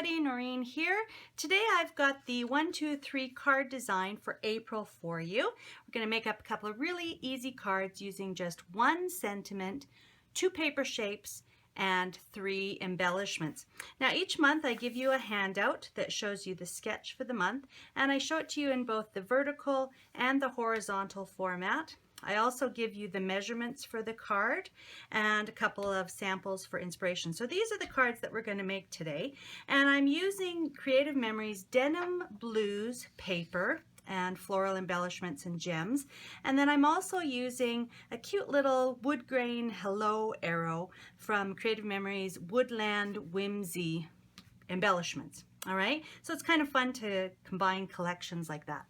everybody, Noreen here. Today I've got the 1, 2, 3 card design for April for you. We're going to make up a couple of really easy cards using just 1 sentiment, 2 paper shapes, and 3 embellishments. Now each month I give you a handout that shows you the sketch for the month, and I show it to you in both the vertical and the horizontal format. I also give you the measurements for the card and a couple of samples for inspiration. So these are the cards that we're going to make today, and I'm using Creative Memories Denim Blues paper and floral embellishments and gems. And then I'm also using a cute little wood grain hello arrow from Creative Memories Woodland Whimsy Embellishments. All right, so it's kind of fun to combine collections like that.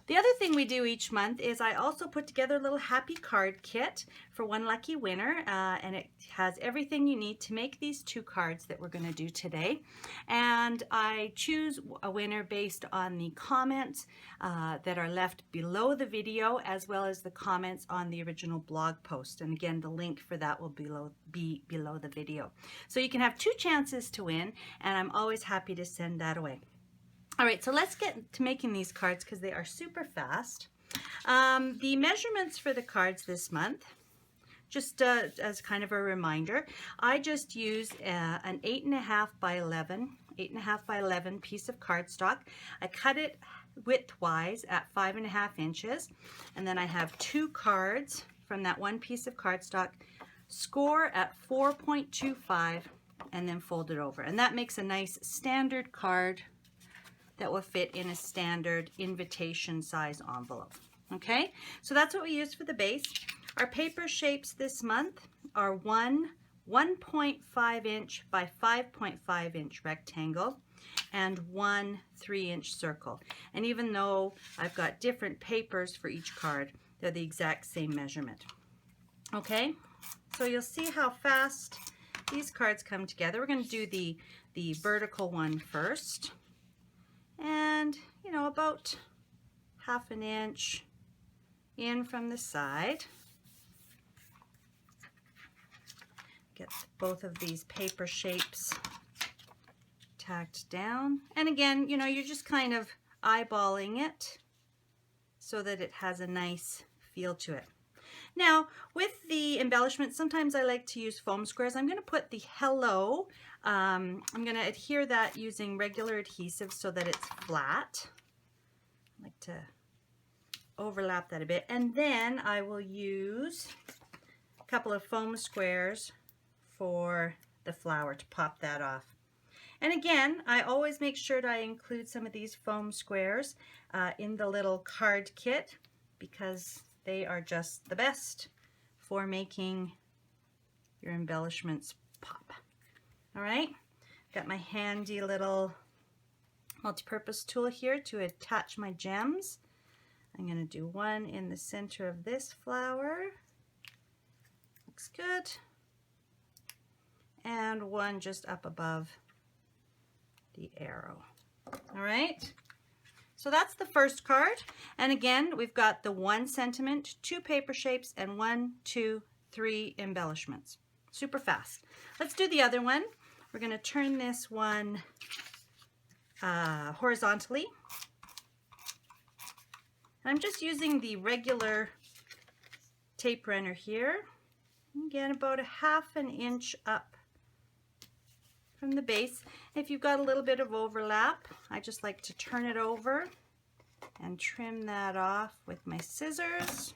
The other thing we do each month is I also put together a little happy card kit for one lucky winner, and it has everything you need to make these 2 cards that we're going to do today. And I choose a winner based on the comments that are left below the video, as well as the comments on the original blog post. And again, the link for that will be below the video. So you can have 2 chances to win, and I'm always happy to send that away. All right, so let's get to making these cards because they are super fast. The measurements for the cards this month, just as kind of a reminder, I just used an 8.5 by 11 piece of cardstock. I cut it widthwise at 5.5 inches, and then I have 2 cards from that 1 piece of cardstock, score at 4.25, and then fold it over. And that makes a nice standard card that will fit in a standard invitation size envelope. Okay, so that's what we use for the base. Our paper shapes this month are 1.5 inch by 5.5 inch rectangle and 1 3-inch circle. And even though I've got different papers for each card, they're the exact same measurement. Okay, so you'll see how fast these cards come together. We're going to do the vertical one first. And, you know, about 1/2 inch in from the side. Get both of these paper shapes tacked down. And again, you know, you're just kind of eyeballing it so that it has a nice feel to it. Now, with the embellishment, sometimes I like to use foam squares. I'm going to put the hello. I'm going to adhere that using regular adhesive so that it's flat. I like to overlap that a bit. And then I will use a couple of foam squares for the flower to pop that off. And again, I always make sure that I include some of these foam squares in the little card kit because they are just the best for making your embellishments pop. All right, got my handy little multi-purpose tool here to attach my gems. I'm going to do one in the center of this flower. Looks good. And one just up above the arrow. All right. So that's the first card, and again we've got the 1 sentiment, 2 paper shapes, and 1, 2, 3 embellishments. Super fast. Let's do the other one. We're going to turn this one horizontally. And I'm just using the regular tape runner here. Again, about 1/2 inch up from the base. If you've got a little bit of overlap, I just like to turn it over and trim that off with my scissors.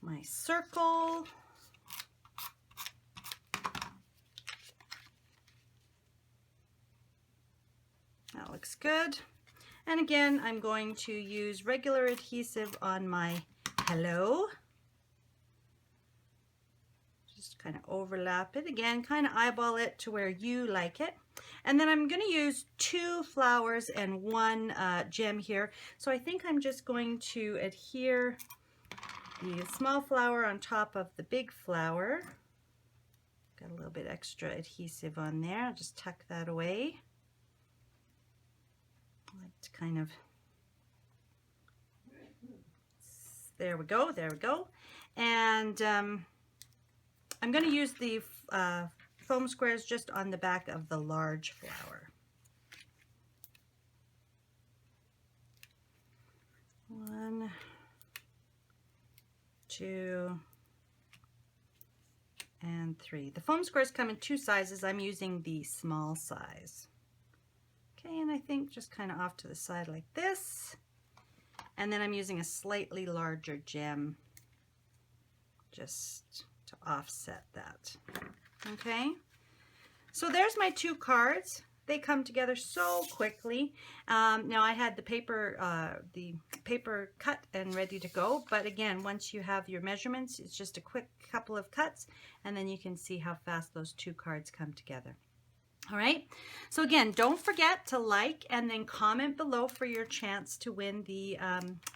My circle. That looks good. And again, I'm going to use regular adhesive on my hello. Just kind of overlap it again, kind of eyeball it to where you like it. And then I'm going to use 2 flowers and 1 gem here. So I think I'm just going to adhere the small flower on top of the big flower. Got a little bit extra adhesive on there. I'll just tuck that away. I like to kind of, there we go, there we go. And I'm going to use the foam squares just on the back of the large flower. 1, 2, and 3. The foam squares come in 2 sizes. I'm using the small size. Okay, and I think just kind of off to the side like this. And then I'm using a slightly larger gem just to offset that. Okay, so there's my 2 cards. They come together so quickly. Now I had the paper cut and ready to go, but again, once you have your measurements, it's just a quick couple of cuts, and then you can see how fast those 2 cards come together. All right, so again, don't forget to like and then comment below for your chance to win the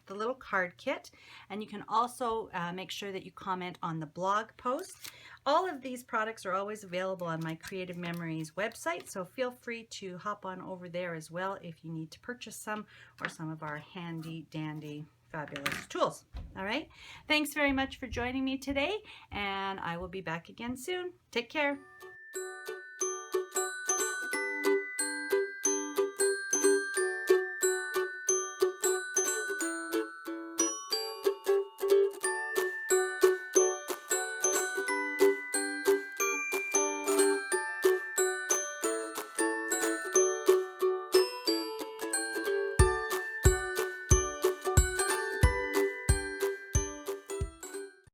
little card kit. And you can also make sure that you comment on the blog post. All of these products are always available on my Creative Memories website, so feel free to hop on over there as well if you need to purchase some or some of our handy dandy fabulous tools. All right, thanks very much for joining me today, and I will be back again soon. Take care.